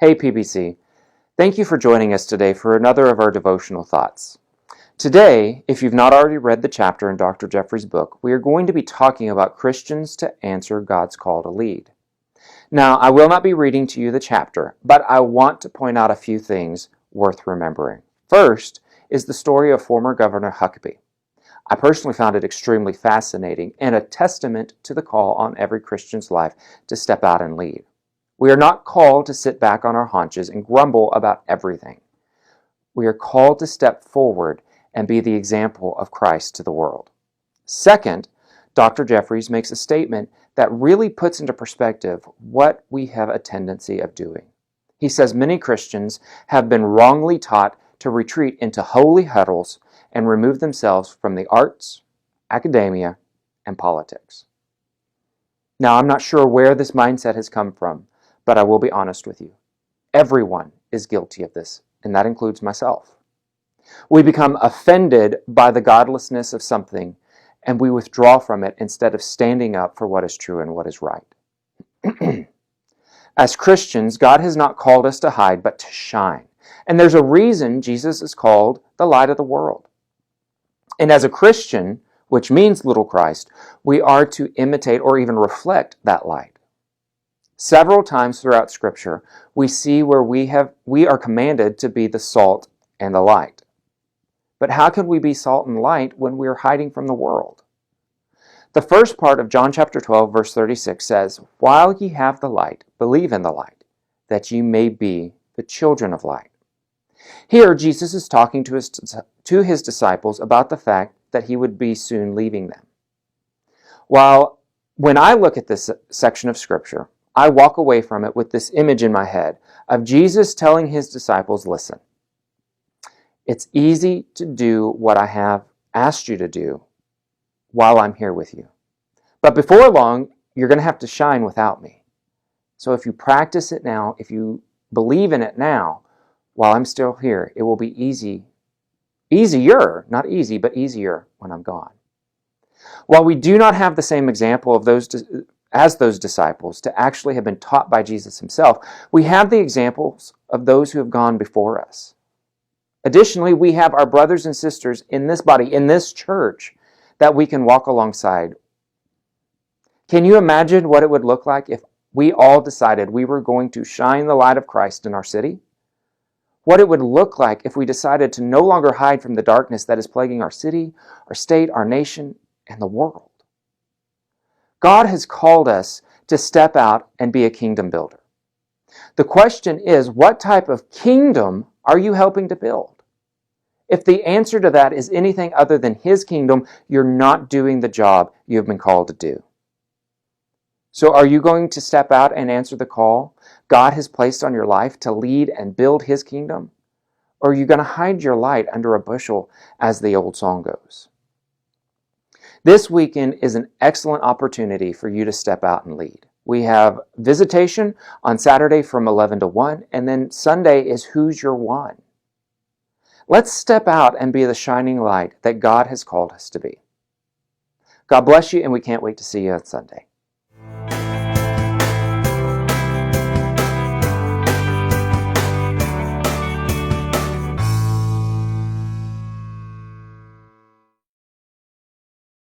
Hey PBC, thank you for joining us today for another of our devotional thoughts. Today, if you've not already read the chapter in Dr. Jeffrey's book, we are going to be talking about Christians to answer God's call to lead. Now, I will not be reading to you the chapter, but I want to point out a few things worth remembering. First is the story of former Governor Huckabee. I personally found it extremely fascinating and a testament to the call on every Christian's life to step out and lead. We are not called to sit back on our haunches and grumble about everything. We are called to step forward and be the example of Christ to the world. Second, Dr. Jeffries makes a statement that really puts into perspective what we have a tendency of doing. He says many Christians have been wrongly taught to retreat into holy huddles and remove themselves from the arts, academia, and politics. Now, I'm not sure where this mindset has come from, but I will be honest with you. Everyone is guilty of this, and that includes myself. We become offended by the godlessness of something, and we withdraw from it instead of standing up for what is true and what is right. As Christians, God has not called us to hide, but to shine. And there's a reason Jesus is called the light of the world. And as a Christian, which means little Christ, we are to imitate or even reflect that light. Several times throughout Scripture, we see where we are commanded to be the salt and the light. But how can we be salt and light when we are hiding from the world? The first part of John chapter 12, verse 36 says, "While ye have the light, believe in the light, that ye may be the children of light." Here, Jesus is talking to his disciples about the fact that he would be soon leaving them. When I look at this section of Scripture, I walk away from it with this image in my head of Jesus telling his disciples, listen, it's easy to do what I have asked you to do while I'm here with you. But before long, you're going to have to shine without me. So if you practice it now, if you believe in it now, while I'm still here, it will be easier, not easy, but easier when I'm gone. While we do not have the same example of those disciples to actually have been taught by Jesus himself, we have the examples of those who have gone before us. Additionally, we have our brothers and sisters in this body, in this church, that we can walk alongside. Can you imagine what it would look like if we all decided we were going to shine the light of Christ in our city? What it would look like if we decided to no longer hide from the darkness that is plaguing our city, our state, our nation, and the world. God has called us to step out and be a kingdom builder. The question is, what type of kingdom are you helping to build? If the answer to that is anything other than his kingdom, you're not doing the job you've been called to do. So are you going to step out and answer the call God has placed on your life to lead and build his kingdom? Or are you going to hide your light under a bushel, as the old song goes? This weekend is an excellent opportunity for you to step out and lead. We have visitation on Saturday from 11 to 1, and then Sunday is Who's Your One? Let's step out and be the shining light that God has called us to be. God bless you, and we can't wait to see you on Sunday.